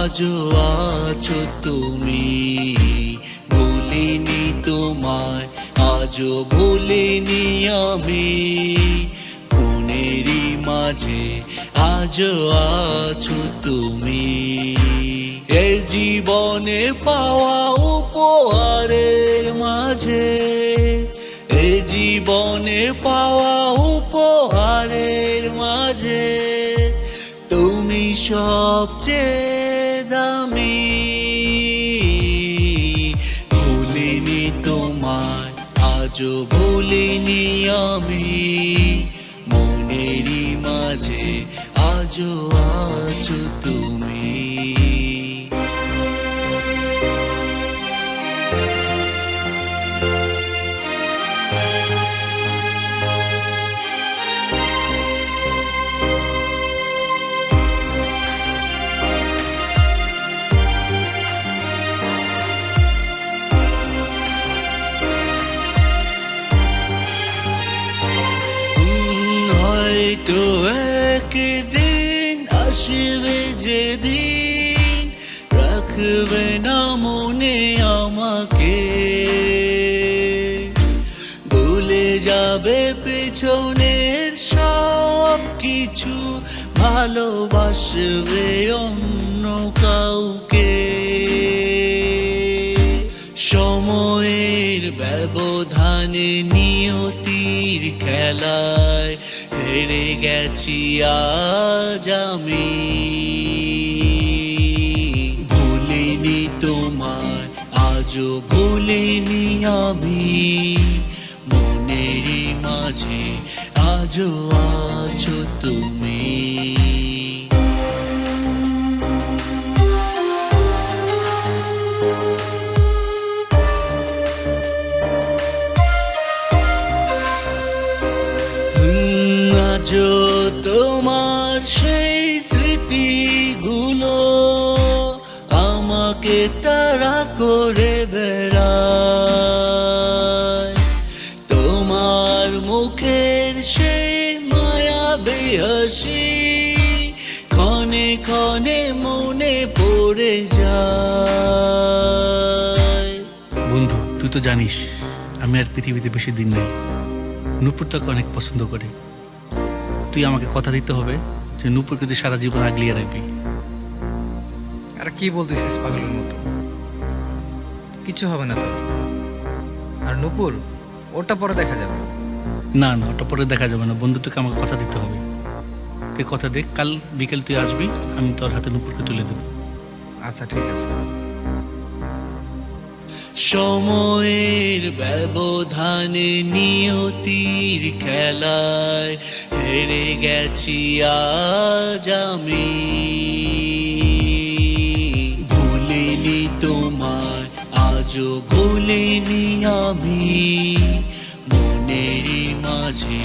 আজও আছো তুমি, ভুলিনি তোমায়, আজও ভুলিনি আমি। মনেরই মাঝে আজও আছো তুমি। এ জীবনে পাওয়া উপহারের মাঝে, এ জীবনে পাওয়া উপহারের মাঝে তুমি সবচেয়ে দামি। ভুলিনি তোমায়, আজও ভুলিনি আমি। মনেরই মাঝে আজও আছো তুমি। হয়তো একদিন আসবে যেদিন রাখবে না মনে আমাকে, ভুলে যাবে পেছনের সব কিছু, ভালোবাসবে অন্য কাউকে। সময়ের ব্যবধানে নিয়তির খেলায় হেরে গেছি আজ আমি। ভুলিনি তোমায়, আজও ভুলিনি আমি। মনেরই মাঝে আজও আছো তুমি। আজও তোমার সেই স্মৃতিগুলো আমাকে তাড়া করে বেড়ায়। তোমার মুখের সেই মায়াবী হাসি ক্ষণে ক্ষণে মনে পড়ে যায়। বন্ধু, তুই তো জানিস আমি আর পৃথিবীতে বেশি দিন নেই। নূপুর তোকে অনেক পছন্দ করে। তুই আমাকে কথা দিতে হবে যে নূপুরকে তুই সারা জীবন আগলিয়ে রাখবি। আর কি বলতেছিস পাগলের মতো? কিছু হবে না তোর। আর নূপুর, ওটা পরে দেখা যাবে। না না, ওটা পরে দেখা যাবে না বন্ধু, তোকে আমাকে কথা দিতে হবে। তুই কথা দে, কাল বিকেল তুই আসবি, আমি তোর হাতে নূপুরকে তুলে দেবো। আচ্ছা ঠিক আছে। সময়ের ব্যবধানে নিয়তির খেলায় হেরে গেছি আজ আমি। ভুলিনি তোমায়, আজও ভুলিনি আমি। মনেরই মাঝে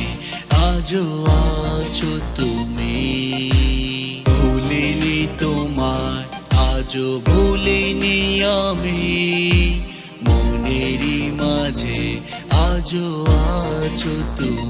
আজও আছো তুমি। ভুলিনি তোমায়, আজও ভুলিনি আমি। মনেরই মাঝে আজও আছো তুমি।